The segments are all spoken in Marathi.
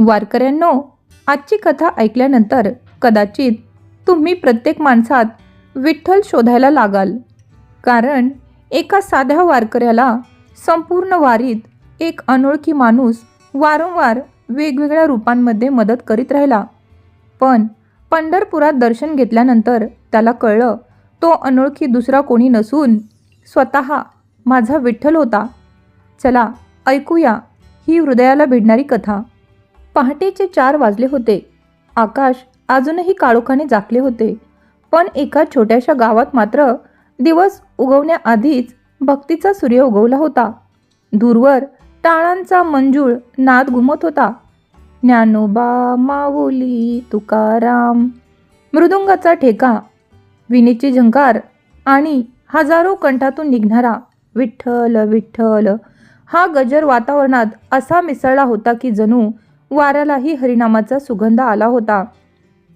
वारकऱ्यांनो, आजची कथा ऐकल्यानंतर कदाचित तुम्ही प्रत्येक माणसात विठ्ठल शोधायला लागाल. कारण एका साध्या वारकऱ्याला संपूर्ण वारीत एक अनोळखी माणूस वारंवार वेगवेगळ्या रूपांमध्ये मदत करीत राहिला. पण पंढरपुरात दर्शन घेतल्यानंतर त्याला कळलं, तो अनोळखी दुसरा कोणी नसून स्वतः माझा विठ्ठल होता. चला ऐकूया ही हृदयाला भिडणारी कथा. पहाटेचे 4 वाजले होते. आकाश अजूनही काळोखाने झाकले होते. पण एका छोट्याशा गावात मात्र दिवस उगवण्याआधीच भक्तीचा सूर्य उगवला होता. दूरवर टाळांचा मंजूळ नाद घुमत होता. ज्ञानोबा माऊली तुकाराम, मृदुंगाचा ठेका, विणेची झंकार आणि हजारो कंठातून निघणारा विठ्ठल विठ्ठल हा गजर वातावरणात असा मिसळला होता की जणू वाऱ्यालाही हरिनामाचा सुगंध आला होता.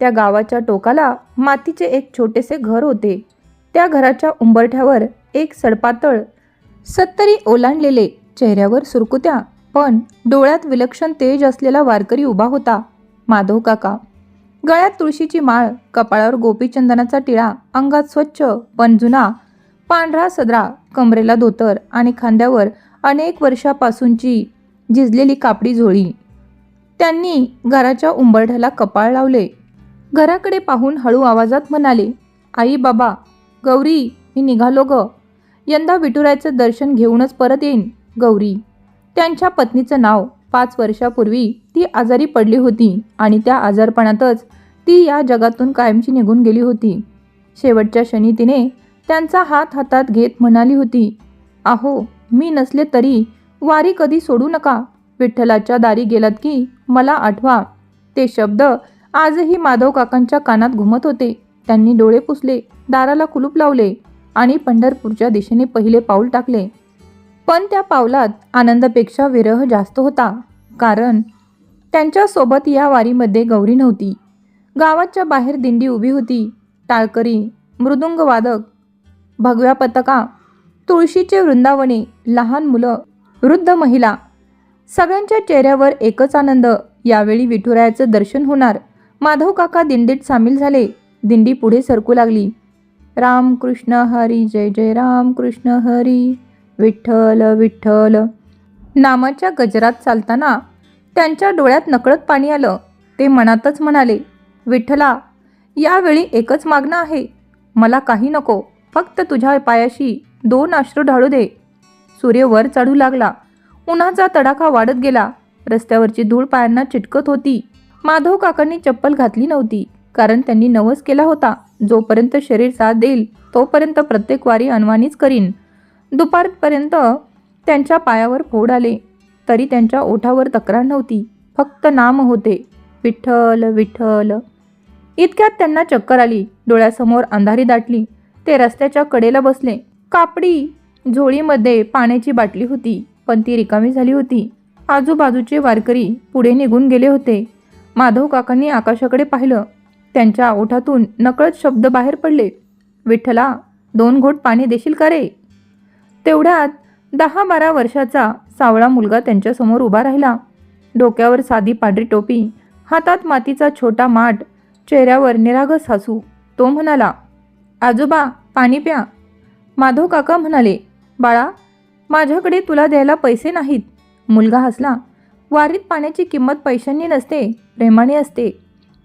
त्या गावाच्या टोकाला मातीचे एक छोटेसे घर होते. त्या घराच्या उंबरठ्यावर एक सडपातळ 70 ओलांडलेले, चेहऱ्यावर सुरकुत्या पण डोळ्यात विलक्षण तेज असलेला वारकरी उभा होता. माधव काका. गळ्यात तुळशीची माळ, कपाळावर गोपीचंदनाचा टिळा, अंगात स्वच्छ पण जुना पांढरा सदरा, कमरेला धोतर आणि खांद्यावर अनेक वर्षापासूनची झिजलेली कापडी झोळी. त्यांनी घराच्या उंबरठ्याला कपाळ लावले. घराकडे पाहून हळू आवाजात म्हणाले, आई बाबा, गौरी, मी निघालो ग. यंदा विठुरायाचं दर्शन घेऊनच परत येईन. गौरी. त्यांच्या पत्नीचं नाव. 5 वर्षापूर्वी ती आजारी पडली होती आणि त्या आजारपणातच ती या जगातून कायमची निघून गेली होती. शेवटच्या क्षणी तिने त्यांचा हात हातात घेत म्हणाली होती, अहो, मी नसले तरी वारी कधी सोडू नका. विठ्ठलाच्या दारी गेलात की मला आठवा. ते शब्द आजही माधव काकांच्या कानात घुमत होते. त्यांनी डोळे पुसले, दाराला कुलूप लावले आणि पंढरपूरच्या दिशेने पहिले पाऊल टाकले. पण त्या पावलात आनंदापेक्षा विरह जास्त होता. कारण त्यांच्यासोबत या वारीमध्ये गौरी नव्हती. गावाच्या बाहेर दिंडी उभी होती. टाळकरी, मृदुंगवादक, भगव्या पताका, तुळशीचे वृंदावने, लहान मुलं, वृद्ध महिला, सगळ्यांच्या चेहऱ्यावर एकच आनंद. यावेळी विठुरायाचं दर्शन होणार. माधव काका दिंडीत सामील झाले. दिंडी पुढे सरकू लागली. राम कृष्ण हरी, जय जय राम कृष्ण हरी, विठ्ठल विठ्ठल नामाच्या गजरात चालताना त्यांच्या डोळ्यात नकळत पाणी आलं. ते मनातच म्हणाले, विठ्ठला, यावेळी एकच मागणं आहे. मला काही नको, फक्त तुझ्या पायाशी 2 अश्रू ढाळू दे. सूर्य वर चढू लागला. उन्हाचा तडाखा वाढत गेला. रस्त्यावरची धूळ पायांना चिटकत होती. माधव काकांनी चप्पल घातली नव्हती, कारण त्यांनी नवस केला होता, जोपर्यंत शरीर साथ देईल तोपर्यंत प्रत्येक वारी अनवाणीच करीन. दुपारपर्यंत त्यांच्या पायावर फोड आले, तरी त्यांच्या ओठावर तक्रार नव्हती, फक्त नाम होते, विठ्ठल विठ्ठल. इतक्यात त्यांना चक्कर आली. डोळ्यासमोर अंधारी दाटली. ते रस्त्याच्या कडेला बसले. कापडी झोळीमध्ये पाण्याची बाटली होती, पण ती रिकामी झाली होती. आजूबाजूचे वारकरी पुढे निघून गेले होते. माधव काकांनी आकाशाकडे पाहिलं. त्यांच्या ओठातून नकळत शब्द बाहेर पडले, विठ्ठला, 2 घोट पाणी देशील का रे? तेवढ्यात 10-12 वर्षाचा सावळा मुलगा त्यांच्यासमोर उभा राहिला. डोक्यावर साधी पांढरी टोपी, हातात मातीचा छोटा माठ, चेहऱ्यावर निरागस हसू. तो म्हणाला, आजोबा, पाणी प्या. माधव काका म्हणाले, बाळा, माझ्याकडे तुला द्यायला पैसे नाहीत. मुलगा हसला. वारीत पाण्याची किंमत पैशांनी नसते, प्रेमाने असते.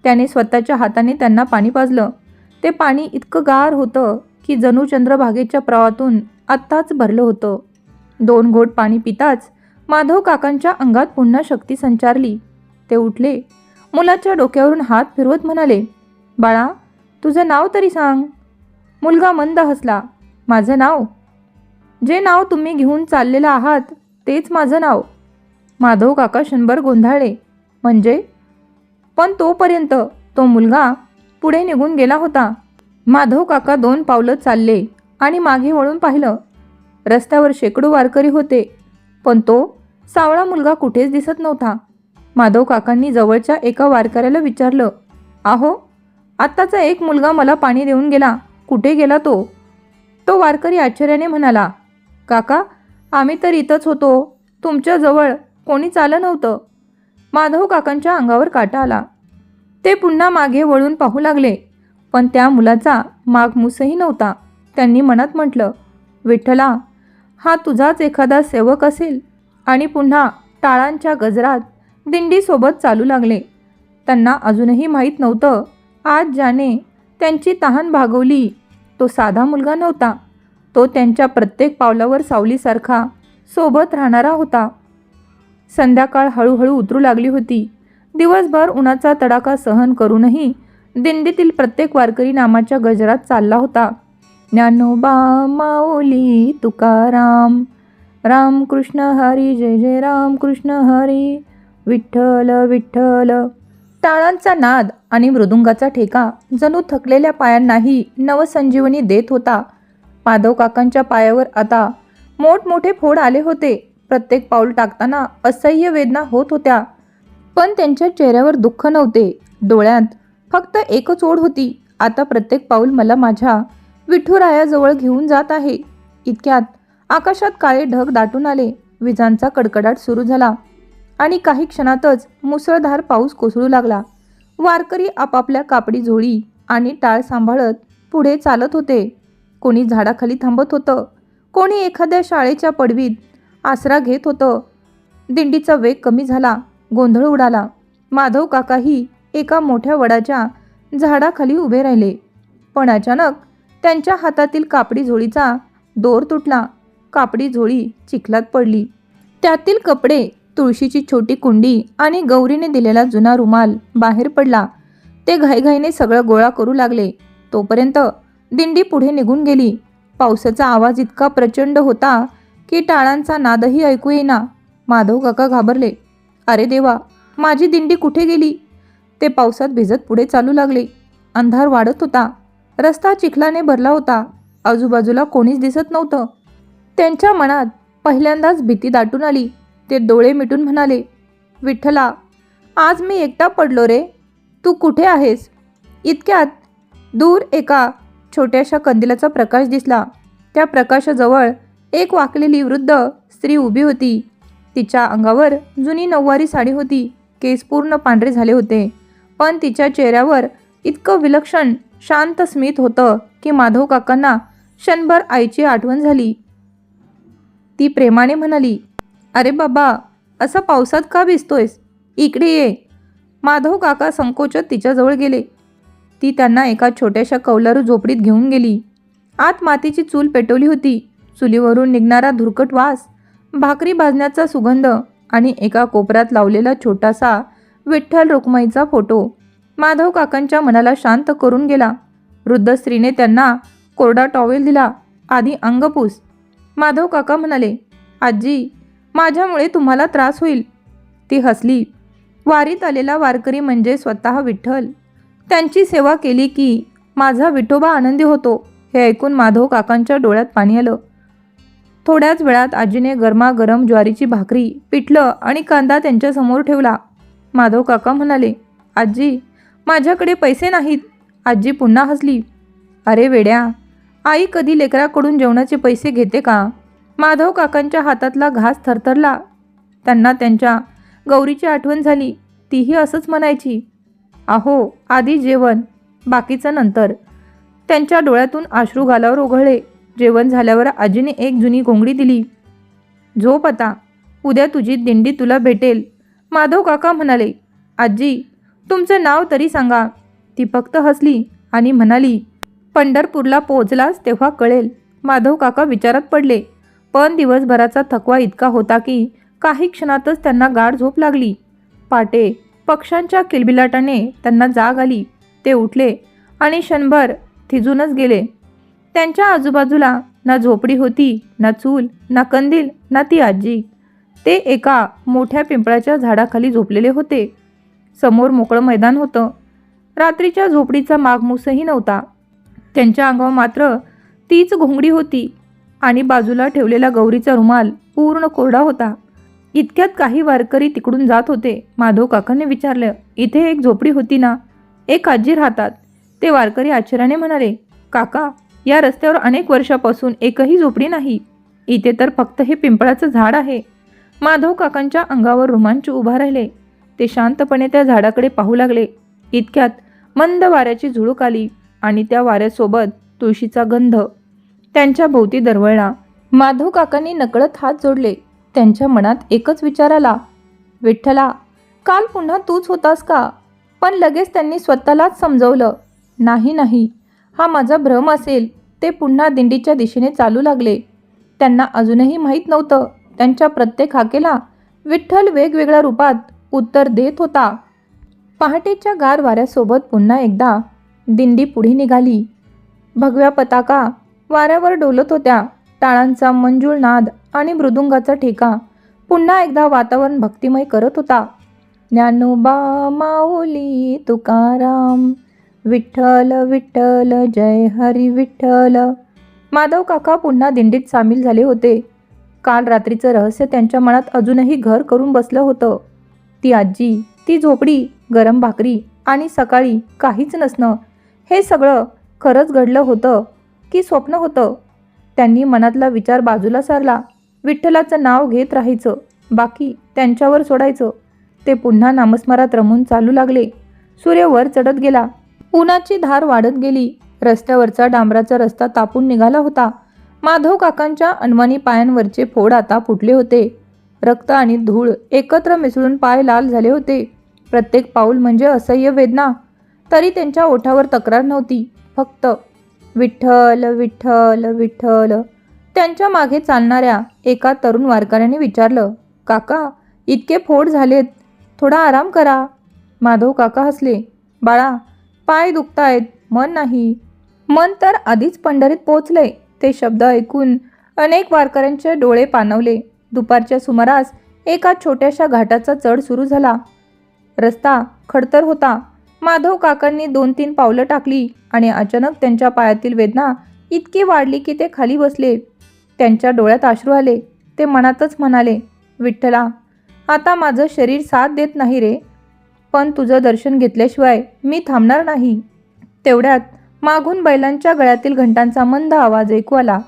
त्याने स्वतःच्या हाताने त्यांना पाणी पाजलं. ते पाणी इतकं गार होतं की जणू चंद्रभागेच्या प्रवाहातून आत्ताच भरलं होतं. 2 घोट पाणी पिताच माधव काकांच्या अंगात पुन्हा शक्ती संचारली. ते उठले. मुलाच्या डोक्यावरून हात फिरवत म्हणाले, बाळा, तुझं नाव तरी सांग. मुलगा मंद हसला, माझं नाव? जे नाव तुम्ही घेऊन चाललेला आहात तेच माझं नाव. माधव काका क्षणभर गोंधळले. म्हणजे? पण तोपर्यंत तो मुलगा पुढे निघून गेला होता. माधव काका 2 पावलं चालले आणि मागे वळून पाहिलं. रस्त्यावर शेकडो वारकरी होते, पण तो सावळा मुलगा कुठेच दिसत नव्हता. माधव काकांनी जवळच्या एका वारकऱ्याला विचारलं, अहो, आत्ताचा एक मुलगा मला पाणी देऊन गेला, कुठे गेला तो? तो वारकरी आश्चर्याने म्हणाला, काका, आम्ही तर इथंच होतो, तुमच्याजवळ कोणीच आलं नव्हतं. माधव काकांच्या अंगावर काटा आला. ते पुन्हा मागे वळून पाहू लागले, पण त्या मुलाचा मागमूसही नव्हता. त्यांनी मनात म्हटलं, विठ्ठला, हा तुझाच एखादा सेवक असेल. आणि पुन्हा टाळांच्या गजरात दिंडीसोबत चालू लागले. त्यांना अजूनही माहीत नव्हतं, आज ज्याने त्यांची तहान भागवली तो साधा मुलगा नव्हता. तो त्यांच्या प्रत्येक पावलावर सावलीसारखा सोबत राहणारा होता. संध्याकाळ हळूहळू उतरू लागली होती. दिवसभर उन्हाचा तडाखा सहन करूनही दिंडीतील प्रत्येक वारकरी नामाच्या गजरात चालला होता. ज्ञानोबा माऊली तुकाराम, रामकृष्ण हरी, जय जय रामकृष्ण हरी, विठ्ठल विठ्ठल. टाळांचा नाद आणि मृदुंगाचा ठेका जणू थकलेल्या पायांनाही नवसंजीवनी देत होता. माधव काकांच्या पायावर आता मोठमोठे फोड आले होते. प्रत्येक पाऊल टाकताना असह्य वेदना होत होत्या, पण त्यांच्या चेहऱ्यावर दुःख नव्हते. डोळ्यात फक्त एकच ओढ होती, आता प्रत्येक पाऊल मला माझ्या विठुरायाजवळ घेऊन जात आहे. इतक्यात आकाशात काळे ढग दाटून आले. विजांचा कडकडाट सुरू झाला आणि काही क्षणातच मुसळधार पाऊस कोसळू लागला. वारकरी आपापल्या कापडी झोळी आणि टाळ सांभाळत पुढे चालत होते. कोणी झाडाखाली थांबत होतं, कोणी एखाद्या शाळेच्या पडवीत आसरा घेत होतं. दिंडीचा वेग कमी झाला, गोंधळ उडाला. माधव काकाही एका मोठ्या वडाच्या झाडाखाली उभे राहिले, पण अचानक त्यांच्या हातातील कापडी झोळीचा दोर तुटला. कापडी झोळी चिखलात पडली. त्यातील कपडे, तुळशीची छोटी कुंडी आणि गौरीने दिलेला जुना रुमाल बाहेर पडला. ते घाईघाईने सगळं गोळा करू लागले. तोपर्यंत दिंडी पुढे निघून गेली. पावसाचा आवाज इतका प्रचंड होता की टाळांचा नादही ऐकू येईना. माधव काका घाबरले. अरे देवा, माझी दिंडी कुठे गेली? ते पावसात भिजत पुढे चालू लागले. अंधार वाढत होता. रस्ता चिखलाने भरला होता. आजूबाजूला कोणीच दिसत नव्हतं. त्यांच्या मनात पहिल्यांदाच भीती दाटून आली. ते डोळे मिटून म्हणाले, विठ्ठला, आज मी एकटा पडलो रे. तू कुठे आहेस? इतक्यात दूर एका छोट्याशा कंदिलाचा प्रकाश दिसला. त्या प्रकाशाजवळ एक वाकलेली वृद्ध स्त्री उभी होती. तिच्या अंगावर जुनी नऊवारी साडी होती. केस पूर्ण पांढरे झाले होते, पण तिच्या चेहऱ्यावर इतकं विलक्षण शांत स्मित होतं की माधव काकांना क्षणभर आईची आठवण झाली. ती प्रेमाने म्हणाली, अरे बाबा, असा पावसात का भिजतोयस? इकडे ये. माधव काका संकोचत तिच्याजवळ गेले. ती त्यांना एका छोट्याशा कौलारू झोपडीत घेऊन गेली. आत मातीची चूल पेटवली होती. चुलीवरून निघणारा धुरकट वास, भाकरी भाजण्याचा सुगंध आणि एका कोपऱ्यात लावलेला छोटासा विठ्ठल रुक्माईचा फोटो माधव काकांच्या मनाला शांत करून गेला. वृद्ध स्त्रीने त्यांना कोरडा टॉवेल दिला. आधी अंग पुस. माधव काका म्हणाले, आजी, माझ्यामुळे तुम्हाला त्रास होईल. ती हसली. वारीत आलेला वारकरी म्हणजे स्वतः विठ्ठल. त्यांची सेवा केली की माझा विठोबा आनंदी होतो. हे ऐकून माधव काकांच्या डोळ्यात पाणी आलं. थोड्याच वेळात आजीने गरमागरम ज्वारीची भाकरी, पिठलं आणि कांदा त्यांच्यासमोर ठेवला. माधव काका म्हणाले, आजी, माझ्याकडे पैसे नाहीत. आजी पुन्हा हसली. अरे वेड्या, आई कधी लेकराकडून जेवणाचे पैसे घेते का? माधव काकांच्या हातातला घास थरथरला. त्यांना त्यांच्या गौरीची आठवण झाली. तीही असंच म्हणायची, अहो, आधी जेवण, बाकीचं नंतर. त्यांच्या डोळ्यातून अश्रू गालावर ओघळले. जेवण झाल्यावर आजीने एक जुनी घोंगडी दिली. झोप आता, उद्या तुझी दिंडी तुला भेटेल. माधव काका म्हणाले, आजी, तुमचं नाव तरी सांगा. ती फक्त हसली आणि म्हणाली, पंढरपूरला पोहोचलास तेव्हा कळेल. माधव काका विचारात पडले, पण दिवसभराचा थकवा इतका होता की काही क्षणातच त्यांना गाढ झोप लागली. पाटे पक्ष्यांच्या किलबिलाटाने त्यांना जाग आली. ते उठले आणि क्षणभर थिजूनच गेले. त्यांच्या आजूबाजूला ना झोपडी होती, ना चूल, ना कंदील, ना ती आजी. ते एका मोठ्या पिंपळाच्या झाडाखाली झोपलेले होते. समोर मोकळं मैदान होतं. रात्रीच्या झोपडीचा मागमूसही नव्हता. त्यांच्या अंगावर मात्र तीच घोंगडी होती आणि बाजूला ठेवलेला गौरीचा रुमाल पूर्ण कोरडा होता. इतक्यात काही वारकरी तिकडून जात होते. माधव काकांनी विचारलं, इथे एक झोपडी होती ना? एक आजी राहतात. ते वारकरी आश्चर्याने म्हणाले, काका, या रस्त्यावर अनेक वर्षापासून एकही झोपडी नाही. इथे तर फक्त हे पिंपळाचं झाड आहे. माधव काकांच्या अंगावर रोमांच उभा राहिले. ते शांतपणे त्या झाडाकडे पाहू लागले. इतक्यात मंद वाऱ्याची झुळूक आली आणि त्या वाऱ्यासोबत तुळशीचा गंध त्यांच्या भोवती दरवळला. माधव काकांनी नकळत हात जोडले. त्यांच्या मनात एकच विचार आला, विठ्ठला, काल पुन्हा तूच होतास का? पण लगेच त्यांनी स्वतःलाच समजवलं, नाही नाही, हा माझा भ्रम असेल. ते पुन्हा दिंडीच्या दिशेने चालू लागले. त्यांना अजूनही माहीत नव्हतं, त्यांच्या प्रत्येक हाकेला विठ्ठल वेगवेगळ्या रूपात उत्तर देत होता. पहाटेच्या गार वाऱ्यासोबत पुन्हा एकदा दिंडी पुढे निघाली. भगव्या पताका वाऱ्यावर डोलत होत्या. टाळांचा मंजूळ नाद आणि मृदुंगाचा ठेका पुन्हा एकदा वातावरण भक्तिमय करत होता. ज्ञानोबा माऊली तुकाराम, विठ्ठल विठ्ठल जय हरी विठ्ठल. माधव काका पुन्हा दिंडीत सामील झाले होते. काल रात्रीचं रहस्य त्यांच्या मनात अजूनही घर करून बसलं होतं. ती आजी, ती झोपडी, गरम भाकरी आणि सकाळी काहीच नसणं, हे सगळं खरंच घडलं होतं की स्वप्न होतं? त्यांनी मनातला विचार बाजूला सारला. विठ्ठलाचं नाव घेत राहायचं, बाकी त्यांच्यावर सोडायचं. ते पुन्हा नामस्मरात रमून चालू लागले. सूर्य वर चढत गेला. उन्हाची धार वाढत गेली. रस्त्यावरचा डांबराचा रस्ता तापून निघाला होता. माधव काकांच्या अनवाणी पायांवरचे फोड आता फुटले होते. रक्त आणि धूळ एकत्र मिसळून पाय लाल झाले होते. प्रत्येक पाऊल म्हणजे असह्य वेदना. तरी त्यांच्या ओठावर तक्रार नव्हती, फक्त विठ्ठल विठ्ठल विठ्ठल. त्यांच्या मागे चालणाऱ्या एका तरुण वारकऱ्याने विचारलं, काका, इतके फोड झालेत, थोडा आराम करा. माधव काका हसले. बाळा, पाय दुखतायत, मन नाही. मन तर आधीच पंढरीत पोचले. ते शब्द ऐकून अनेक वारकऱ्यांचे डोळे पाणवले. दुपारच्या सुमारास एका छोट्याशा घाटाचा चढ सुरू झाला. रस्ता खडतर होता. माधव काकांनी 2-3 पावलं टाकली आणि अचानक त्यांच्या पायातील वेदना इतकी वाढली की ते खाली बसले. त्यांच्या डोळ्यात अश्रू आले. ते मनातच म्हणाले, विठ्ठला, आता माझं शरीर साथ देत नाही रे, पण तुझं दर्शन घेतल्याशिवाय मी थांबणार नाही. तेवढ्यात मागून बैलांच्या गळ्यातील घंटांचा मंद आवाज ऐकू आला.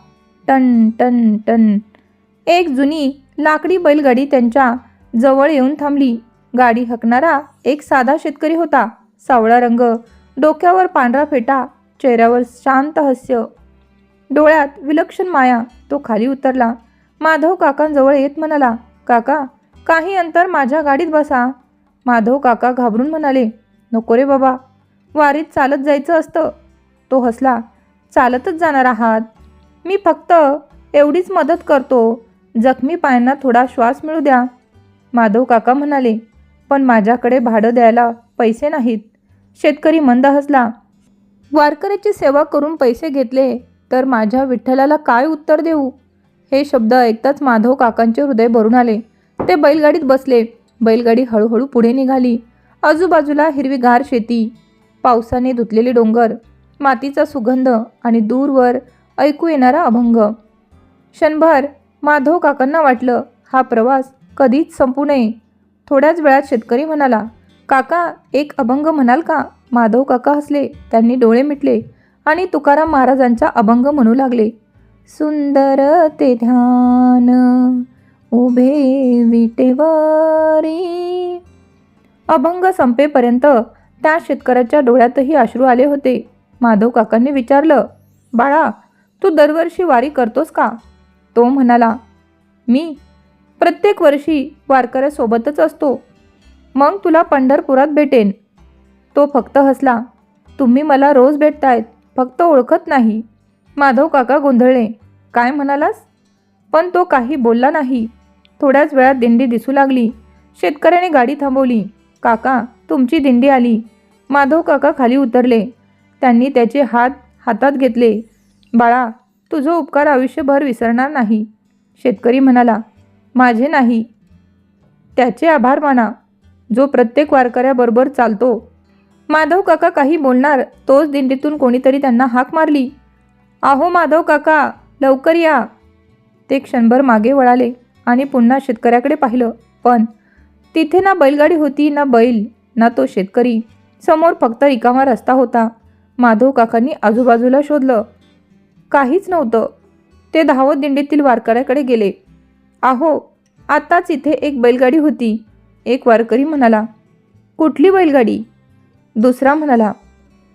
टन टन टन. एक जुनी लाकडी बैलगाडी त्यांच्या जवळ येऊन थांबली. गाडी हाकणारा एक साधा शेतकरी होता. सावळा रंग, डोक्यावर पांढरा फेटा, चेहऱ्यावर शांत हास्य, डोळ्यात विलक्षण माया. तो खाली उतरला. माधव काकांजवळ येत म्हणाला, काका, काही अंतर माझ्या गाडीत बसा. माधव काका घाबरून म्हणाले, नको रे बाबा, वारीत चालत जायचं असतं. तो हसला, चालतच जाणार आहात? मी फक्त एवढीच मदत करतो, जखमी पायांना थोडा श्वास मिळू द्या. माधव काका म्हणाले, पण माझ्याकडे भाडं द्यायला पैसे नाहीत. शेतकरी मंद हसला. वारकऱ्याची सेवा करून पैसे घेतले तर माझ्या विठ्ठलाला काय उत्तर देऊ? हे शब्द ऐकताच माधव काकांचे हृदय भरून आले. ते बैलगाडीत बसले. बैलगाडी हळूहळू पुढे निघाली. आजूबाजूला हिरवीगार शेती, पावसाने धुतलेले डोंगर, मातीचा सुगंध आणि दूरवर ऐकू येणारा अभंग. क्षणभर माधव काकांना वाटलं, हा प्रवास कधीच संपू नये. थोड्याच वेळात शेतकरी म्हणाला, काका, एक अभंग म्हणाल का? माधव काका हसले. त्यांनी डोळे मिटले आणि तुकाराम महाराजांचा अभंग म्हणू लागले. सुंदर ते ध्यान उभे विटेवरी. अभंग संपेपर्यंत त्या शेतकऱ्याच्या डोळ्यातही अश्रू आले होते. माधव काकांनी विचारलं, बाळा, तू दरवर्षी वारी करतोस का? तो म्हणाला, मी प्रत्येक वर्षी वारकऱ्यासोबतच असतो. मग तुला पंढरपुरात भेटेन. तो फक्त हसला. तुम्ही मला रोज भेटतायत, फक्त ओळखत नाही. माधव काका गोंधळले. काय म्हणालास? पण तो काही बोलला नाही. थोड्याच वेळात दिंडी दिसू लागली. शेतकऱ्याने गाडी थांबवली. काका, तुमची दिंडी आली. माधव काका खाली उतरले. त्यांनी त्याचे हात हातात घेतले. बाळा, तुझं उपकार आयुष्यभर विसरणार नाही. शेतकरी म्हणाला, माझे नाही, त्याचे आभार माना, जो प्रत्येक वारकऱ्याबरोबर चालतो. माधव काका काही बोलणार तोच दिंडीतून कोणीतरी त्यांना हाक मारली. आहो माधव काका, लवकर या. ते क्षणभर मागे वळाले आणि पुन्हा शेतकऱ्याकडे पाहिलं. पण तिथे ना बैलगाडी होती, ना बैल, ना तो शेतकरी. समोर फक्त रिकामा रस्ता होता. माधव काकांनी आजूबाजूला शोधलं. काहीच नव्हतं. ते धावत दिंडीतील वारकऱ्याकडे गेले. आहो, आताच इथे एक बैलगाडी होती. एक वारकरी म्हणाला. कुठली बैलगाडी? दुसरा म्हणाला,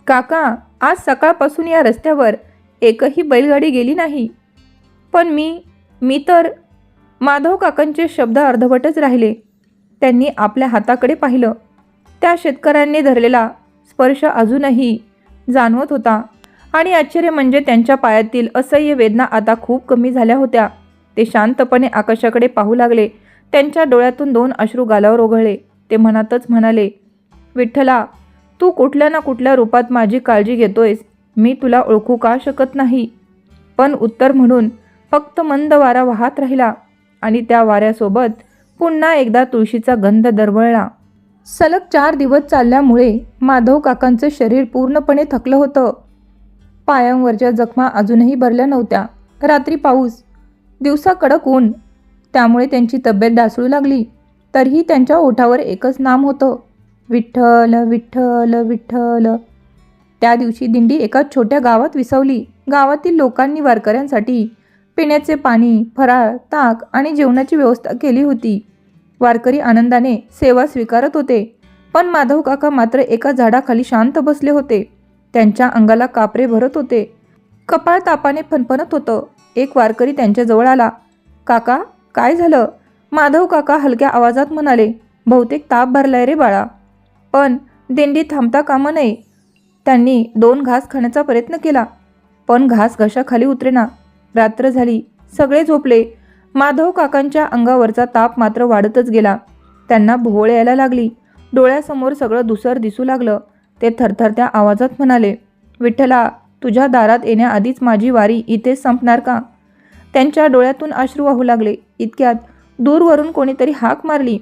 काका, आज सकाळपासून या रस्त्यावर एकही बैलगाडी गेली नाही. पण मी तर. माधव काकांचे शब्द अर्धवटच राहिले. त्यांनी आपल्या हाताकडे पाहिलं. त्या शेतकऱ्यांनी धरलेला स्पर्श अजूनही जाणवत होता आणि आश्चर्य म्हणजे त्यांच्या पायातील असह्य वेदना आता खूप कमी झाल्या होत्या. ते शांतपणे आकाशाकडे पाहू लागले. त्यांच्या डोळ्यातून 2 अश्रू गालावर ओघळले. ते मनातच म्हणाले, विठ्ठला, तू कुठल्या ना कुठल्या रूपात माझी काळजी घेतोयस. मी तुला ओळखू का शकत नाही? पण उत्तर म्हणून फक्त मंद वारा वाहत राहिला आणि त्या वाऱ्यासोबत पुन्हा एकदा तुळशीचा गंध दरवळला. सलग 4 दिवस चालल्यामुळे माधव काकांचं शरीर पूर्णपणे थकलं होतं. पायांवरच्या जखमा अजूनही भरल्या नव्हत्या. रात्री पाऊस, दिवसा कडक ऊन, त्यामुळे त्यांची तब्येत ढासळू लागली. तरीही त्यांच्या ओठावर एकच नाम होतं, विठ्ठल विठ्ठल विठ्ठल. त्या दिवशी दिंडी एका छोट्या गावात विसावली. गावातील लोकांनी वारकऱ्यांसाठी पिण्याचे पाणी, फराळ, ताक आणि जेवणाची व्यवस्था केली होती. वारकरी आनंदाने सेवा स्वीकारत होते. पण माधव काका मात्र एका झाडाखाली शांत बसले होते. त्यांच्या अंगाला कापरे भरत होते. कपाळ तापाने फणफणत होतं. एक वारकरी त्यांच्याजवळ आला. काका, काय झालं? माधव काका हलक्या आवाजात म्हणाले, बहुतेक ताप भरलाय रे बाळा. पण दिंडी थांबता कामा नये. त्यांनी 2 घास खाण्याचा प्रयत्न केला, पण घास घशाखाली उतरेना. रात्र झाली. सगळे झोपले. माधव काकांच्या अंगावरचा ताप मात्र वाढतच गेला. त्यांना भोवळ यायला लागली. डोळ्यासमोर सगळं धुसर दिसू लागलं. ते थरथरत्या आवाजात म्हणाले, विठ्ठला, तुझ्या दारात येण्याआधीच माझी वारी इथेच संपणार का? त्यांच्या डोळ्यातून अश्रू वाहू लागले. इतक्यात दूरवरून कोणीतरी हाक मारली.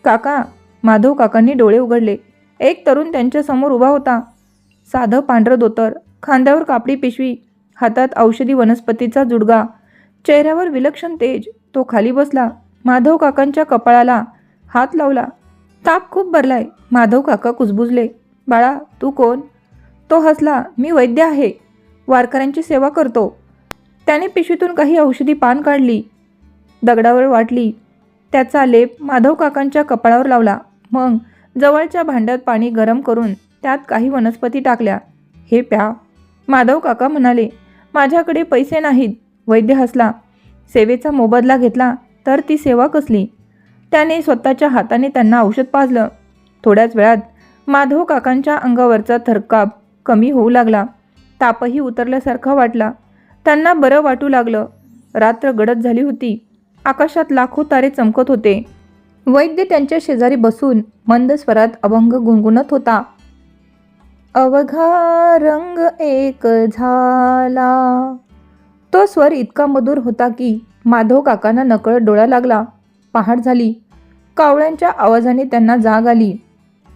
काका. माधव काकांनी डोळे उघडले. एक तरुण त्यांच्यासमोर उभा होता. साधं पांढरं धोतर, खांद्यावर कापडी पिशवी, हातात औषधी वनस्पतीचा जुडगा, चेहऱ्यावर विलक्षण तेज. तो खाली बसला. माधव काकांच्या कपाळाला हात लावला. ताप खूप भरलाय. माधव काका कुजबुजले. बाळा, तू कोण? तो हसला. मी वैद्य आहे. वारकऱ्यांची सेवा करतो. त्याने पिशवीतून काही औषधी पान काढली, दगडावर वाटली. त्याचा लेप माधव काकांच्या कपाळावर लावला. मग जवळच्या भांड्यात पाणी गरम करून त्यात काही वनस्पती टाकल्या. हे प्या. माधव काका म्हणाले, माझ्याकडे पैसे नाहीत. वैद्य हसला. सेवेचा मोबदला घेतला तर ती सेवा कसली? त्याने स्वतःच्या हाताने त्यांना औषध पाजलं. थोड्याच वेळात माधव काकांच्या अंगावरचा थरकाप कमी होऊ लागला. तापही उतरल्यासारखा वाटला. त्यांना बरं वाटू लागलं. रात्र गडद झाली होती. आकाशात लाखो तारे चमकत होते. वैद्य त्यांच्या शेजारी बसून मंद स्वरात अभंग गुणगुणत होता. अवघा रंग एक झाला. तो स्वर इतका मधुर होता की माधव काकांना नकळत डोळा लागला. पहाट झाली. कावळ्यांच्या आवाजाने त्यांना जाग आली.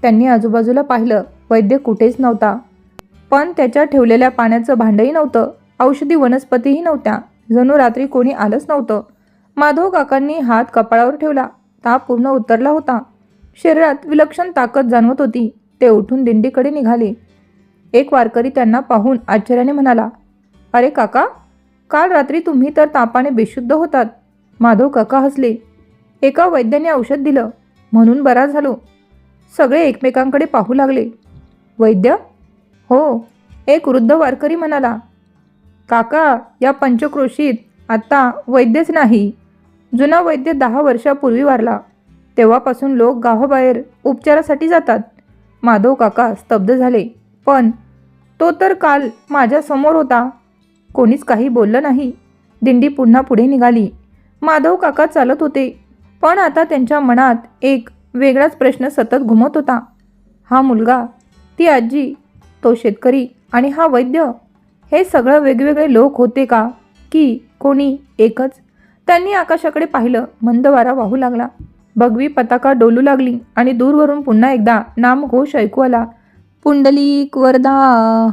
त्यांनी आजूबाजूला पाहिलं. वैद्य कुठेच नव्हता. पण त्याच्या ठेवलेल्या पाण्याचं भांडंही नव्हतं. औषधी वनस्पतीही नव्हत्या. जणू रात्री कोणी आलंच नव्हतं. माधव काकांनी हात कपाळावर ठेवला. ताप पूर्ण उतरला होता. शरीरात विलक्षण ताकद जाणवत होती. ते उठून दिंडीकडे निघाले. एक वारकरी त्यांना पाहून आश्चर्याने म्हणाला, अरे काका, काल रात्री तुम्ही तर तापाने बेशुद्ध होतात. माधव काका हसले. एका वैद्याने औषध दिलं म्हणून बरा झालो. सगळे एकमेकांकडे पाहू लागले. वैद्य? हो, एक वृद्ध वारकरी म्हणाला. काका, या पंचक्रोशीत आता वैद्यच नाही. जुना वैद्य 10 वर्षापूर्वी वारला. तेव्हापासून लोक गावाबाहेर उपचारासाठी जातात. माधव काका स्तब्ध झाले. पण तो तर काल माझ्या समोर होता. कोणीच काही बोललं नाही. दिंडी पुन्हा पुढे निघाली. माधव काका चालत होते. पण आता त्यांच्या मनात एक वेगळाच प्रश्न सतत घुमत होता. हा मुलगा, ती आजी, तो शेतकरी आणि हा वैद्य, हे सगळं वेगवेगळे लोक होते का, की कोणी एकच? त्यांनी आकाशाकडे पाहिलं. मंद वारा वाहू लागला. भगवी पताका डोलू लागली आणि दूरवरून पुन्हा एकदा नामघोष ऐकू आला. पुंडलिक वरदा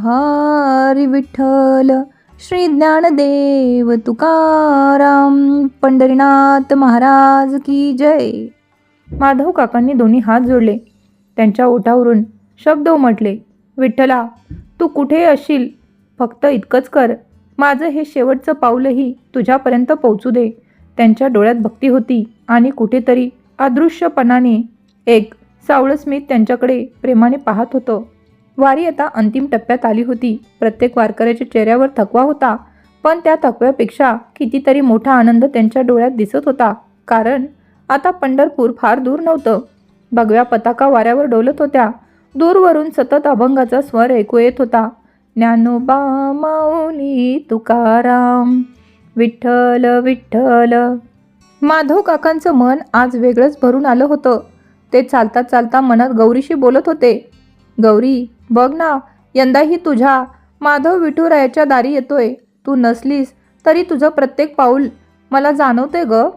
हरी विठ्ठल, श्री ज्ञानदेव तुकाराम, पंढरीनाथ महाराज की जय. माधव काकांनी दोन्ही हात जोडले. त्यांच्या ओठावरून शब्द उमटले, विठ्ठला, तू कुठे असशील फक्त इतकंच कर. माझं हे शेवटचं पाऊलही तुझ्यापर्यंत पोहोचू दे. त्यांच्या डोळ्यात भक्ती होती आणि कुठेतरी अदृश्यपणाने एक सावळं स्मित त्यांच्याकडे प्रेमाने पाहत होतं. वारी आता अंतिम टप्प्यात आली होती. प्रत्येक वारकऱ्याच्या चेहऱ्यावर थकवा होता, पण त्या थकव्यापेक्षा कितीतरी मोठा आनंद त्यांच्या डोळ्यात दिसत होता. कारण आता पंढरपूर फार दूर नव्हतं. भगव्या पताका वाऱ्यावर डोलत होत्या. दूरवरून सतत अभंगाचा स्वर ऐकू येत होता. ज्ञानोबा माऊली तुकाराम, विठ्ठल विठ्ठल. माधव काकांचं मन आज वेगळंच भरून आलं होतं. ते चालता चालता मनात गौरीशी बोलत होते. गौरी, बघ ना, यंदाही तुझ्या माधव विठुरायाच्या दारी येतोय. तू नसलीस तरी तुझं प्रत्येक पाऊल मला जाणवते ग.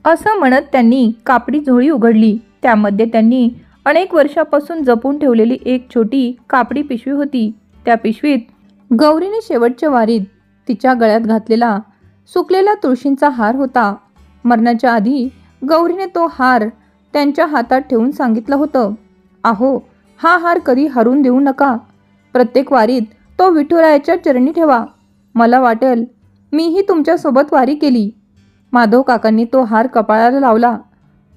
असं म्हणत त्यांनी कापडी झोळी उघडली. त्यामध्ये त्यांनी अनेक वर्षापासून जपून ठेवलेली एक छोटी कापडी पिशवी होती. त्या पिशवीत गौरीने शेवटच्या वारीत तिच्या गळ्यात घातलेला सुकलेला तुळशींचा हार होता. मरणाच्या आधी गौरीने तो हार त्यांच्या हातात ठेवून सांगितलं होतं, अहो, हा हार कधी हरून देऊ नका. प्रत्येक वारीत तो विठुरायाच्या चरणी ठेवा. मला वाटेल मीही तुमच्यासोबत वारी केली. माधव काकांनी तो हार कपाळाला लावला.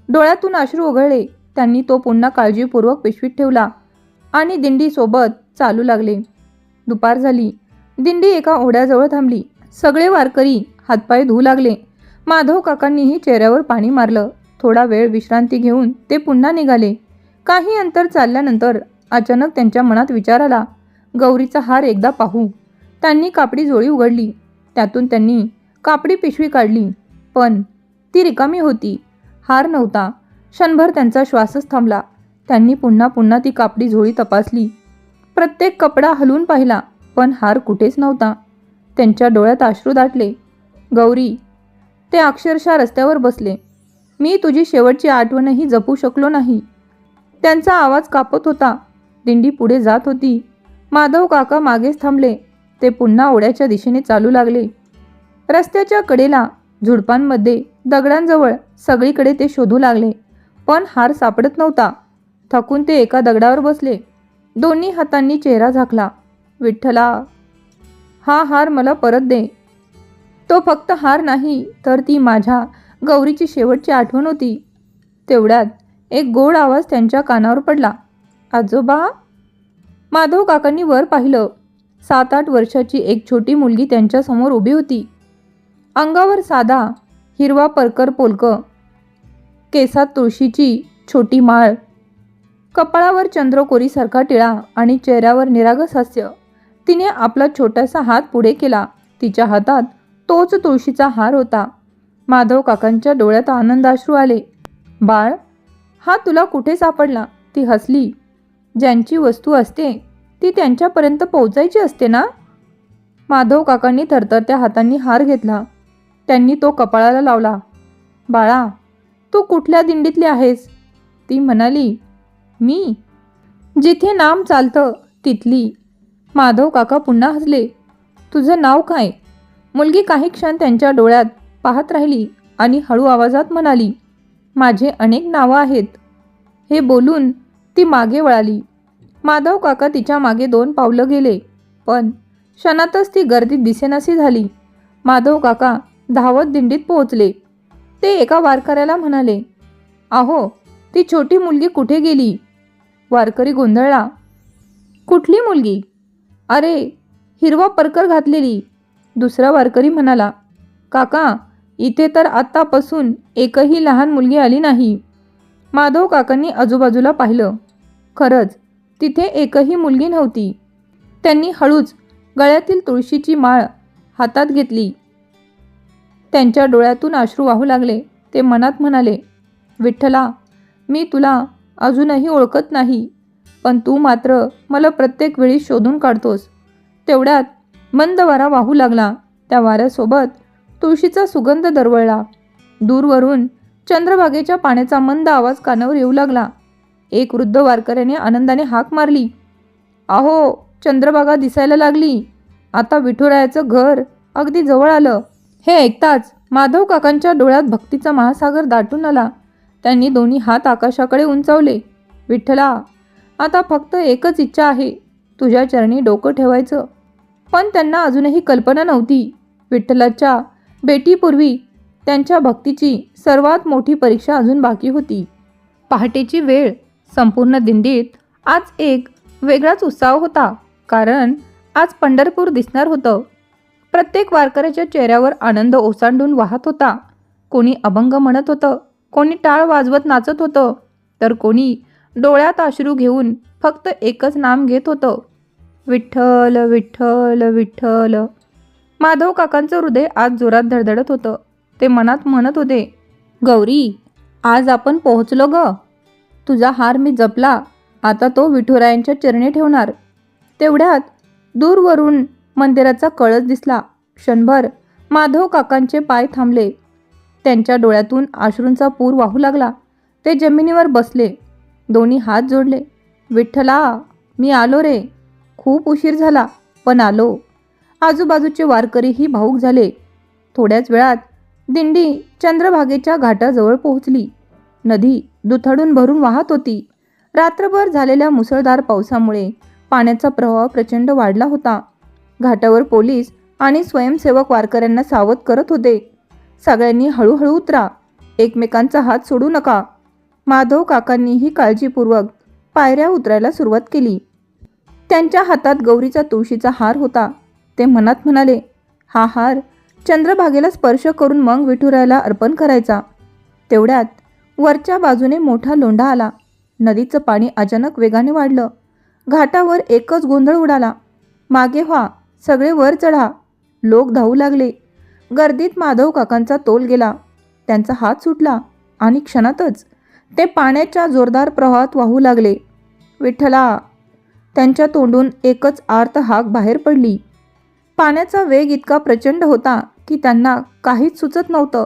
डोळ्यातून अश्रू ओघळले. त्यांनी तो पुन्हा काळजीपूर्वक पिशवीत ठेवला आणि दिंडीसोबत चालू लागले. दुपार झाली. दिंडी एका ओढ्याजवळ थांबली. सगळे वारकरी हातपाय धुवू लागले. माधव काकांनीही चेहऱ्यावर पाणी मारलं. थोडा वेळ विश्रांती घेऊन ते पुन्हा निघाले. काही अंतर चालल्यानंतर अचानक त्यांच्या मनात विचार आला, गौरीचा हार एकदा पाहू. त्यांनी कापडी झोळी उघडली. त्यातून त्यांनी कापडी पिशवी काढली, पण ती रिकामी होती. हार नव्हता. क्षणभर त्यांचा श्वासच थांबला. त्यांनी पुन्हा पुन्हा ती कापडी झोळी तपासली. प्रत्येक कपडा हलवून पाहिला, पण हार कुठेच नव्हता. त्यांच्या डोळ्यात अश्रू दाटले. गौरी, ते अक्षरशः रस्त्यावर बसले. मी तुझी शेवटची आठवणही जपू शकलो नाही. त्यांचा आवाज कापत होता. दिंडी पुढे जात होती. माधव काका मागेच थांबले. ते पुन्हा ओढ्याच्या दिशेने चालू लागले. रस्त्याच्या कडेला, झुडपांमध्ये, दगडांजवळ सगळीकडे ते शोधू लागले, पण हार सापडत नव्हता. थकून ते एका दगडावर बसले. दोन्ही हातांनी चेहरा झाकला. विठ्ठला, हा हार मला परत दे. तो फक्त हार नाही, तर ती माझ्या गौरीची शेवटची आठवण होती. तेवढ्यात एक गोड आवाज त्यांच्या कानावर पडला. आजोबा. माधव काकांनी वर पाहिलं. 7-8 वर्षाची एक छोटी मुलगी त्यांच्यासमोर उभी होती. अंगावर साधा हिरवा परकर पोलक, केसात तुळशीची छोटी माळ, कपाळावर चंद्रकोरीसारखा टिळा आणि चेहऱ्यावर निरागस हास्य. तिने आपला छोटासा हात पुढे केला. तिच्या हातात तोच तुळशीचा हार होता. माधव काकांच्या डोळ्यात आनंदाश्रू आले. बाळ, हा तुला कुठे सापडला? ती हसली. ज्यांची वस्तू असते ती त्यांच्यापर्यंत पोहोचायची असते ना. माधव काकांनी थरथरत्या हातांनी हार घेतला. त्यांनी तो कपाळाला लावला. बाळा, तू कुठल्या दिंडीतली आहेस? ती म्हणाली, मी जिथे नाम चालतं तिथली. माधव काका पुन्हा हसले. तुझं नाव काय? मुलगी काही क्षण त्यांच्या डोळ्यात पाहत राहिली आणि हळू आवाजात म्हणाली, माझे अनेक नावं आहेत. हे बोलून ती मागे वळाली. माधव काका तिच्या मागे 2 पावलं गेले, पण क्षणातच ती गर्दीत दिसेनाशी झाली. माधव काका धावत दिंडीत पोहोचले. ते एका वारकऱ्याला म्हणाले, अहो, ती छोटी मुलगी कुठे गेली? वारकरी गोंधळला. कुठली मुलगी? अरे, हिरवा परकर घातलेली. दुसरा वारकरी म्हणाला, काका, इथे तर आत्तापासून एकही लहान मुलगी आली नाही. माधव काकांनी आजूबाजूला पाहिलं. खरंच तिथे एकही मुलगी नव्हती. त्यांनी हळूच गळ्यातील तुळशीची माळ हातात घेतली. त्यांच्या डोळ्यातून अश्रू वाहू लागले. ते मनात म्हणाले, विठ्ठला, मी तुला अजूनही ओळखत नाही, पण तू मात्र मला प्रत्येक वेळी शोधून काढतोस. तेवढ्यात मंद वारा वाहू लागला. त्या वाऱ्यासोबत तुळशीचा सुगंध दरवळला. दूरवरून चंद्रभागेच्या पाण्याचा मंद आवाज कानावर येऊ लागला. एक वृद्ध वारकऱ्याने आनंदाने हाक मारली, अहो, चंद्रभागा दिसायला लागली. आता विठुरायाचं घर अगदी जवळ आलं. हे ऐकताच माधव काकांच्या डोळ्यात भक्तीचा महासागर दाटून आला. त्यांनी दोन्ही हात आकाशाकडे उंचावले. विठ्ठला, आता फक्त एकच इच्छा आहे, तुझ्या चरणी डोकं ठेवायचं. पण त्यांना अजूनही कल्पना नव्हती, विठ्ठलाच्या भेटीपूर्वी त्यांच्या भक्तीची सर्वात मोठी परीक्षा अजून बाकी होती. पहाटेची वेळ संपूर्ण दिंडीत आज एक वेगळाच उत्साह होता, कारण आज पंढरपूर दिसणार होतं. प्रत्येक वारकऱ्याच्या चेहऱ्यावर आनंद ओसांडून वाहत होता. कोणी अभंग म्हणत होतं, कोणी टाळ वाजवत नाचत होतं, तर कोणी डोळ्यात अश्रू घेऊन फक्त एकच नाम घेत होतं, विठ्ठल विठ्ठल विठ्ठल. माधव काकांचं हृदय आज जोरात धडधडत होतं. ते मनात म्हणत होते, गौरी, आज आपण पोहोचलो ग. तुझा हार मी जपला, आता तो विठुरायांच्या चरणी ठेवणार. तेवढ्यात दूरवरून मंदिराचा कळस दिसला. क्षणभर माधव काकांचे पाय थांबले. त्यांच्या डोळ्यातून अश्रूंचा पूर वाहू लागला. ते जमिनीवर बसले, दोन्ही हात जोडले. विठ्ठला, मी आलो रे. खूप उशीर झाला, पण आलो. आजूबाजूचे वारकरीही भाऊक झाले. थोड्याच वेळात दिंडी चंद्रभागेच्या घाटाजवळ पोहोचली. नदी दुथडून भरून वाहत होती. रात्रभर झालेल्या मुसळधार पावसामुळे पाण्याचा प्रवाह प्रचंड वाढला होता. घाटावर पोलीस आणि स्वयंसेवक वारकऱ्यांना सावध करत होते. सगळ्यांनी हळूहळू उतरा, एकमेकांचा हात सोडू नका. माधव काकांनीही काळजीपूर्वक पायऱ्या उतरायला सुरुवात केली. त्यांच्या हातात गौरीचा तुळशीचा हार होता. ते मनात म्हणाले, हा हार चंद्रभागेला स्पर्श करून मग विठुरायाला अर्पण करायचा. तेवढ्यात वरच्या बाजूने मोठा लोंढा आला. नदीचं पाणी अचानक वेगाने वाढलं. घाटावर एकच गोंधळ उडाला. मागे व्हा, सगळे वर चढा. लोक धावू लागले. गर्दीत माधव काकांचा तोल गेला. त्यांचा हात सुटला आणि क्षणातच ते पाण्याच्या जोरदार प्रवाहात वाहू लागले. विठ्ठला. त्यांच्या तोंडून एकच आर्त हाक बाहेर पडली. पाण्याचा वेग इतका प्रचंड होता की त्यांना काहीच सुचत नव्हतं.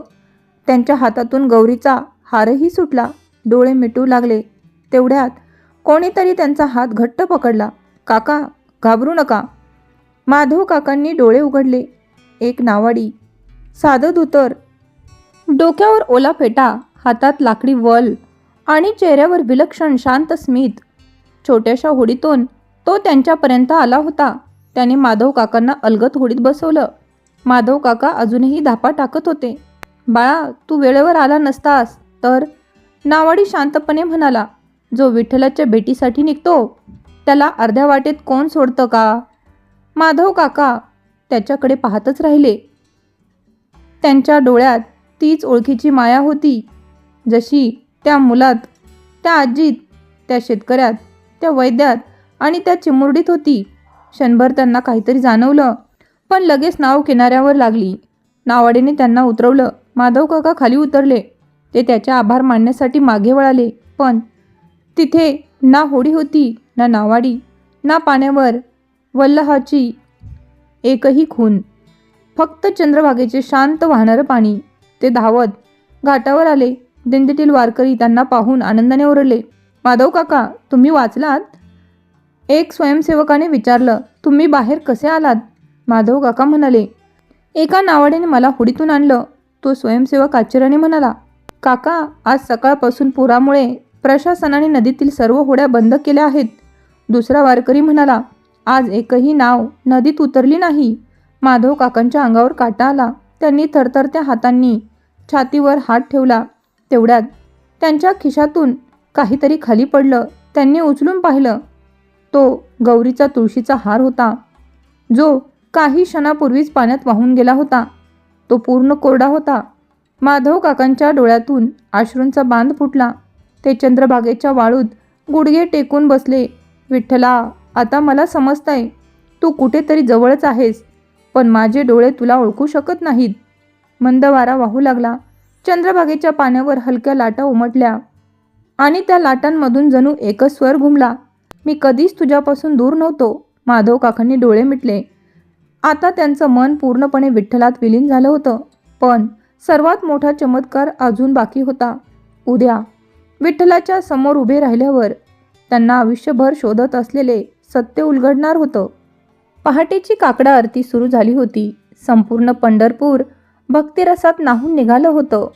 त्यांच्या हातातून गौरीचा हारही सुटला. डोळे मिटू लागले. तेवढ्यात कोणीतरी त्यांचा हात घट्ट पकडला. काका, घाबरू नका. माधव काकांनी डोळे उघडले. एक नावाडी, साधं धोतर, डोक्यावर ओला फेटा, हातात लाकडी वल आणि चेहऱ्यावर विलक्षण शांत स्मित. छोट्याशा होडीतून तो त्यांच्यापर्यंत आला होता. त्याने माधव काकांना अलगद होडीत बसवलं. माधव काका अजूनही धापा टाकत होते. बाळा, तू वेळेवर आला नसतास तर, नावाडी शांतपणे म्हणाला. जो विठ्ठलाच्या भेटीसाठी निघतो त्याला अर्ध्या वाटेत कोण सोडतं का? माधव काका त्याच्याकडे पाहतच राहिले. त्यांच्या डोळ्यात तीच ओळखीची माया होती, जशी त्या मुलात, त्या आजीत, त्या शेतकऱ्यात, त्या वैद्यात आणि त्या चिमुरडीत होती. क्षणभर त्यांना काहीतरी जाणवलं, पण लगेच नाव किनाऱ्यावर लागली. नावाडीने त्यांना उतरवलं. माधव काका खाली उतरले. ते त्याचे आभार मानण्यासाठी मागे वळाले, पण तिथे ना होडी होती, ना नावाडी, ना पाण्यावर वल्लहाची एकही खून. फक्त चंद्रभागेचे शांत वाहणारं पाणी. ते धावत घाटावर आले. दिंडीतील वारकरी त्यांना पाहून आनंदाने ओरडले. माधव काका, तुम्ही वाचलात? एक स्वयंसेवकाने विचारलं. तुम्ही बाहेर कसे आलात? माधव काका म्हणाले, एका नावाडीने मला होडीतून आणलं. तो स्वयंसेवक आश्चर्याने म्हणाला, काका, आज सकाळपासून पुरामुळे प्रशासनाने नदीतील सर्व होड्या बंद केल्या आहेत. दुसरा वारकरी म्हणाला, आज एकही नाव नदीत उतरली नाही. माधव काकांच्या अंगावर काटा आला. त्यांनी थरथरत्या हातांनी छातीवर हात ठेवला. तेवढ्यात त्यांच्या खिशातून काहीतरी खाली पडलं. त्यांनी उचलून पाहिलं. तो गौरीचा तुळशीचा हार होता, जो काही क्षणापूर्वीच पाण्यात वाहून गेला होता. तो पूर्ण कोरडा होता. माधव काकांच्या डोळ्यातून अश्रूंचा बांध फुटला. ते चंद्रभागेच्या वाळूत गुडघे टेकून बसले. विठ्ठला, आता मला समजतंय, तू कुठेतरी जवळच आहेस, पण माझे डोळे तुला ओळखू शकत नाहीत. मंद वारा वाहू लागला. चंद्रभागेच्या पाण्यावर हलक्या लाटा उमटल्या आणि त्या लाटांमधून जणू एकच स्वर घुमला. मी कधीच तुझ्यापासून दूर नव्हतो. माधव काकांनी डोळे मिटले. आता त्यांचं मन पूर्णपणे विठ्ठलात विलीन झालं होतं. पण सर्वात मोठा चमत्कार अजून बाकी होता. उद्या विठ्ठलाच्या समोर उभे राहिल्यावर त्यांना आयुष्यभर शोधत असलेले सत्य उलगडणार होतं. पहाटेची काकडा आरती सुरू झाली होती. संपूर्ण पंढरपूर भक्तिरसात न्हाऊन निघालं होतं.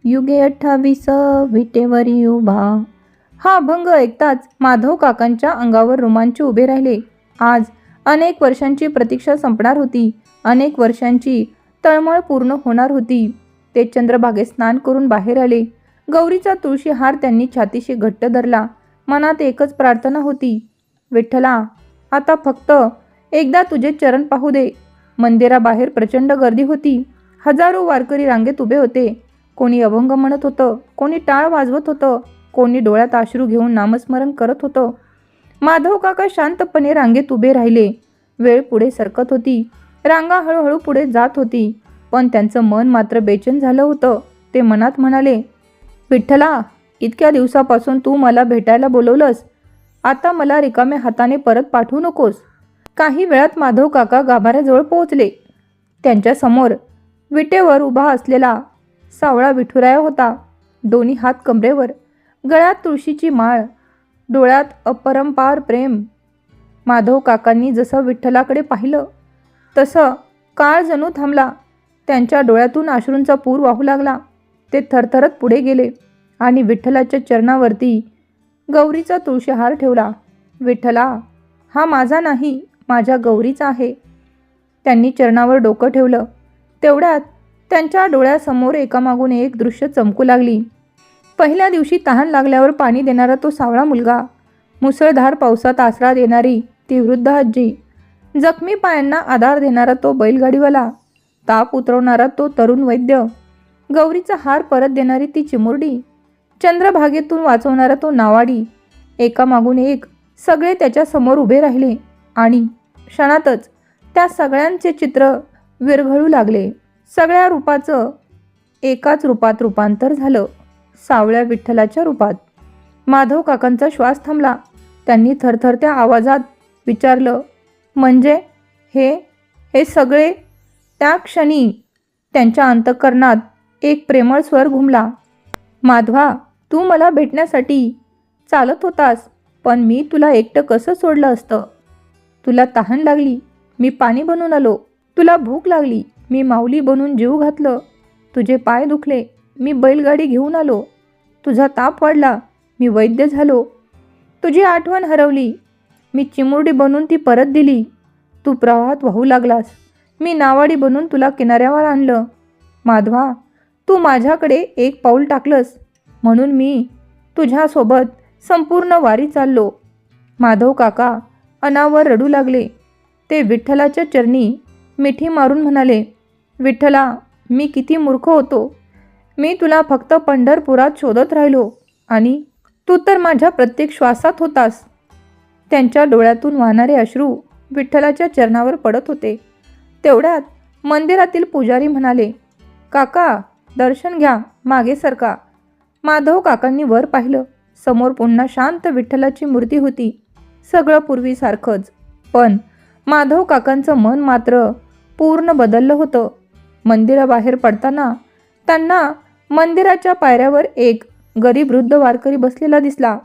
युगे 28 विटेवरी उभा. हा अभंग ऐकताच माधव काकांच्या अंगावर रोमांच उभे राहिले. आज अनेक वर्षांची प्रतीक्षा संपणार होती. अनेक वर्षांची तळमळ पूर्ण होणार होती. ते चंद्रभागेत स्नान करून बाहेर आले. गौरीचा तुळशी हार त्यांनी छातीशी घट्ट धरला. मनात एकच प्रार्थना होती, विठ्ठला, आता फक्त एकदा तुझे चरण पाहू दे. मंदिराबाहेर प्रचंड गर्दी होती. हजारो वारकरी रांगेत उभे होते. कोणी अभंग म्हणत होतं, कोणी टाळ वाजवत होतं, कोणी डोळ्यात अश्रू घेऊन नामस्मरण करत होतं. माधव काका शांतपणे रांगेत उभे राहिले. वेळ पुढे सरकत होती. रांगा हळूहळू पुढे जात होती. पण त्यांचं मन मात्र बेचैन झालं होतं. ते मनात म्हणाले, विठ्ठला, इतक्या दिवसापासून तू मला भेटायला बोलवलंस, आता मला रिकाम्या हाताने परत पाठवू नकोस. काही वेळात माधव काका गाभाऱ्याजवळ पोहोचले. त्यांच्या समोर विटेवर उभा असलेला सावळा विठुराया होता. दोन्ही हात कमरेवर, गळ्यात तुळशीची माळ, डोळ्यात अपरंपार प्रेम. माधव काकांनी जसं विठ्ठलाकडे पाहिलं तसं काळ जणू थांबला. त्यांच्या डोळ्यातून अश्रूंचा पूर वाहू लागला. ते थरथरत पुढे गेले आणि विठ्ठलाच्या चरणावरती गौरीचा तुळशीहार ठेवला. विठ्ठला, हा माझा नाही, माझ्या गौरीचा आहे. त्यांनी चरणावर डोकं ठेवलं. तेवढ्यात त्यांच्या डोळ्यासमोर एकामागून एक दृश्य चमकू लागली. पहिल्या दिवशी तहान लागल्यावर पाणी देणारा तो सावळा मुलगा, मुसळधार पावसात आसरा देणारी ती वृद्ध आजी, जखमी पायांना आधार देणारा तो बैलगाडीवाला, ताप उतरवणारा तो तरुण वैद्य, गौरीचा हार परत देणारी ती चिमुरडी, चंद्रभागेतून वाचवणारा तो नावाडी. एकामागून एक सगळे त्याच्या समोर उभे राहिले आणि क्षणातच त्या सगळ्यांचे चित्र विरघळू लागले. सगळ्या रूपाचं एकाच रूपात रूपांतर झालं, सावळ्या विठ्ठलाच्या रूपात. माधव काकांचा श्वास थांबला. त्यांनी थरथरत्या आवाजात विचारलं, म्हणजे हे सगळे? त्या क्षणी त्यांच्या अंतःकरणात एक प्रेमळ स्वर घुमला. माधवा, तू मला भेटण्यासाठी चालत होतास, पण मी तुला एकटं कसं सोडलं असतं? तुला तहान लागली, मी पाणी बनवून आलो. तुला भूक लागली, मी माऊली बनून जीव घातलं. तुझे पाय दुखले, मी बैलगाडी घेऊन आलो. तुझा ताप वाढला, मी वैद्य झालो. तुझी आठवण हरवली, मी चिमुरडी बनून ती परत दिली. तू प्रवाहात वाहू लागलास, मी नावाडी बनून तुला किनाऱ्यावर आणलं. माधवा, तू माझ्याकडे एक पाऊल टाकलंस म्हणून मी तुझ्यासोबत संपूर्ण वारी चाललो. माधव काका अनावर रडू लागले. ते विठ्ठलाच्या चरणी मिठी मारून म्हणाले, विठ्ठला, मी किती मूर्ख होतो. मी तुला फक्त पंढरपुरात शोधत राहिलो आणि तू तर माझ्या प्रत्येक श्वासात होतास. त्यांच्या डोळ्यातून वाहणारे अश्रू विठ्ठलाच्या चरणावर पडत होते. तेवढ्यात मंदिरातील पुजारी म्हणाले, काका, दर्शन घ्या, मागे सरका. माधव काकांनी वर पाहिलं. समोर पुन्हा शांत विठ्ठलाची मूर्ती होती. सगळं पूर्वीसारखंच. पण माधव काकांचं मन मात्र पूर्ण बदललं होतं. मंदिराबाहेर पडताना त्यांना मंदिराच्या पायऱ्यावर एक गरीब वृद्ध वारकरी बसलेला दिसला.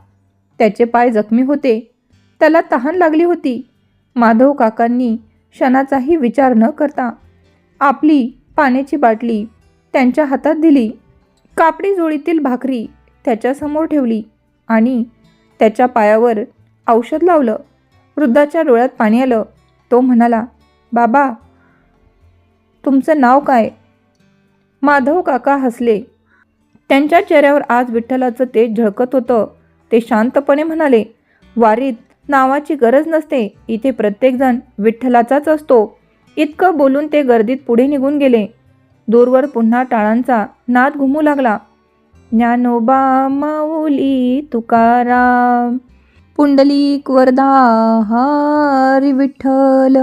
त्याचे पाय जखमी होते. त्याला तहान लागली होती. माधव काकांनी क्षणाचाही विचार न करता आपली पाण्याची बाटली त्यांच्या हातात दिली. कापडी जोळीतील भाकरी त्याच्यासमोर ठेवली आणि त्याच्या पायावर औषध लावलं. वृद्धाच्या डोळ्यात पाणी आलं. तो म्हणाला, बाबा, तुमचं नाव काय? माधव काका हसले. त्यांच्या चेहऱ्यावर आज विठ्ठलाचं तेज झळकत होतं. ते शांतपणे म्हणाले, वारीत नावाची गरज नसते, इथे प्रत्येकजण विठ्ठलाचाच असतो. इतकं बोलून ते गर्दीत पुढे निघून गेले. दूरवर पुन्हा टाळांचा नाद घुमू लागला. ज्ञानोबा माऊली तुकाराम, पुंडलिक वरदा हरी विठ्ठल,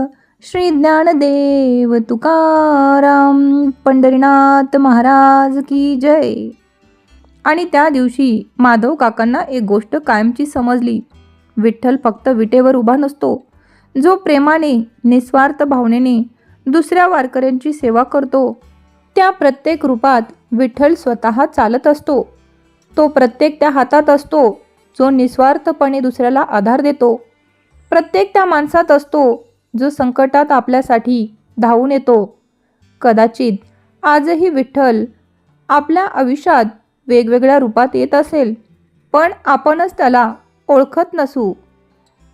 श्री ज्ञानदेव तुकाराम, पंढरीनाथ महाराज की जय. आणि त्या दिवशी माधव काकांना एक गोष्ट कायमची समजली. विठ्ठल फक्त विटेवर उभा नसतो. जो प्रेमाने, निस्वार्थ भावनेने दुसऱ्या वारकऱ्यांची सेवा करतो, त्या प्रत्येक रूपात विठ्ठल स्वतः चालत असतो. तो प्रत्येक त्या हातात असतो जो निस्वार्थपणे दुसऱ्याला आधार देतो. प्रत्येक त्या माणसात असतो जो संकटात आपल्यासाठी धावून येतो. कदाचित आजही विठ्ठल आपल्या आयुष्यात वेगवेगळ्या रूपात येत असेल, पण आपणच त्याला ओळखत नसू.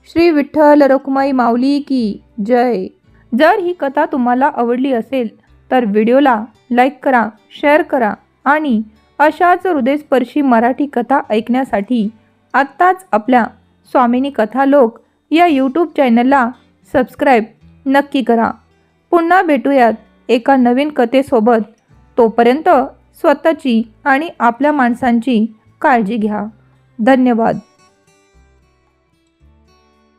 श्री विठ्ठल रखुमाई माऊली की जय. जर ही कथा तुम्हाला आवडली असेल तर व्हिडिओला लाईक करा, शेअर करा आणि अशाच हृदयस्पर्शी मराठी कथा ऐकण्यासाठी आत्ताच आपल्या स्वामिनी कथालोक या यूट्यूब चॅनलला सबस्क्राईब नक्की करा. पुन्हा भेटूयात एका नवीन कथेसोबत. तोपर्यंत स्वतःची आणि आपल्या माणसांची काळजी घ्या. धन्यवाद.